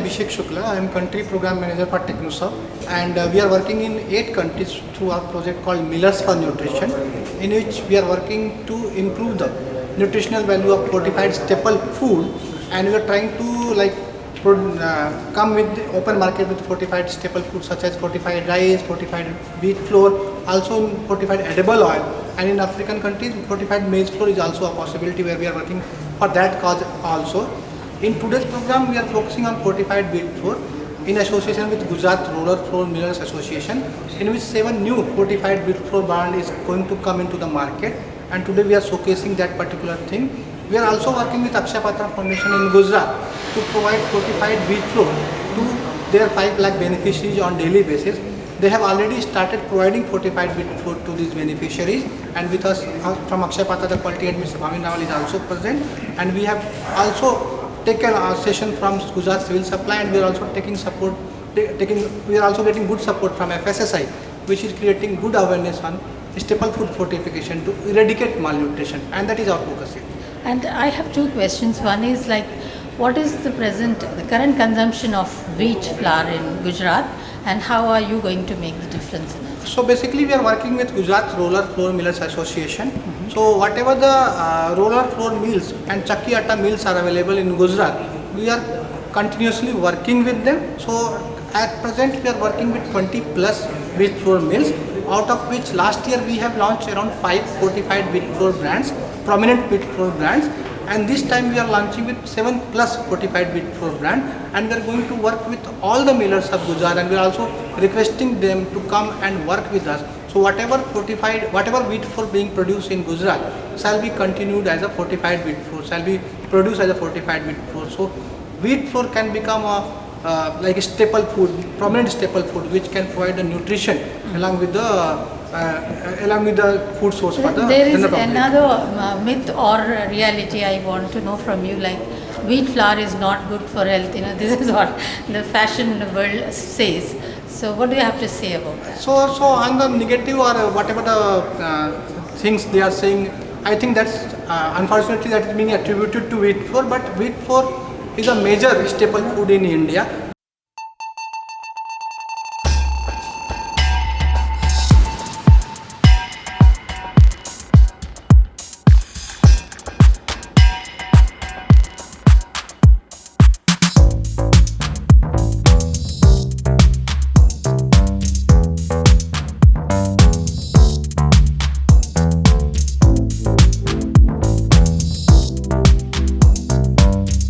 Abhishek Shukla. I am Country Program Manager for TechnoServe, and we are working in 8 countries through our project called Millers for Nutrition, in which we are working to improve the nutritional value of fortified staple food, and we are trying to come with the open market with fortified staple food such as fortified rice, fortified wheat flour, also in fortified edible oil, and in African countries fortified maize flour is also a possibility where we are working for that cause also. In today's program, we are focusing on fortified wheat flour in association with Gujarat Rural Flour Millers Association, in which 7 new fortified wheat flour brand is going to come into the market, and today we are showcasing that particular thing. We are also working with Akshaya Patra Foundation in Gujarat to provide fortified wheat flour to their 5 lakh beneficiaries on daily basis. They have already started providing fortified wheat flour to these beneficiaries, and with us from Akshaya Patra, the quality head Mr. Bhavin Rawal is also present, and we have also taken a session from Gujarat Civil Supply, and we are also taking support. We are also getting good support from FSSI, which is creating good awareness on staple food fortification to eradicate malnutrition, and that is our focus here. And I have 2 questions. One is what is the current consumption of wheat flour in Gujarat, and how are you going to make the difference in it? So basically, we are working with Gujarat Rural Flour Millers Association. So whatever the rural flour mills and chakki atta mills are available in Gujarat, we are continuously working with them. So at present, we are working with 20 plus wheat flour mills, out of which last year we have launched around 5 fortified wheat flour brands, prominent wheat flour brands, and this time we are launching with 7 plus fortified wheat flour brand, and we are going to work with all the millers of Gujarat, and we are also requesting them to come and work with us. So whatever wheat flour being produced in Gujarat shall be continued as a fortified wheat flour, shall be produced as a fortified wheat flour. So wheat flour can become like a staple food, prominent staple food, which can provide the nutrition along with the food source for the There is general public. another myth or reality I want to know from you, wheat flour is not good for health. This is what the fashion world says. So what do you have to say about that? So on the negative or whatever the things they are saying, I think that's unfortunately that is being attributed to wheat flour, but wheat flour is a major staple food in India.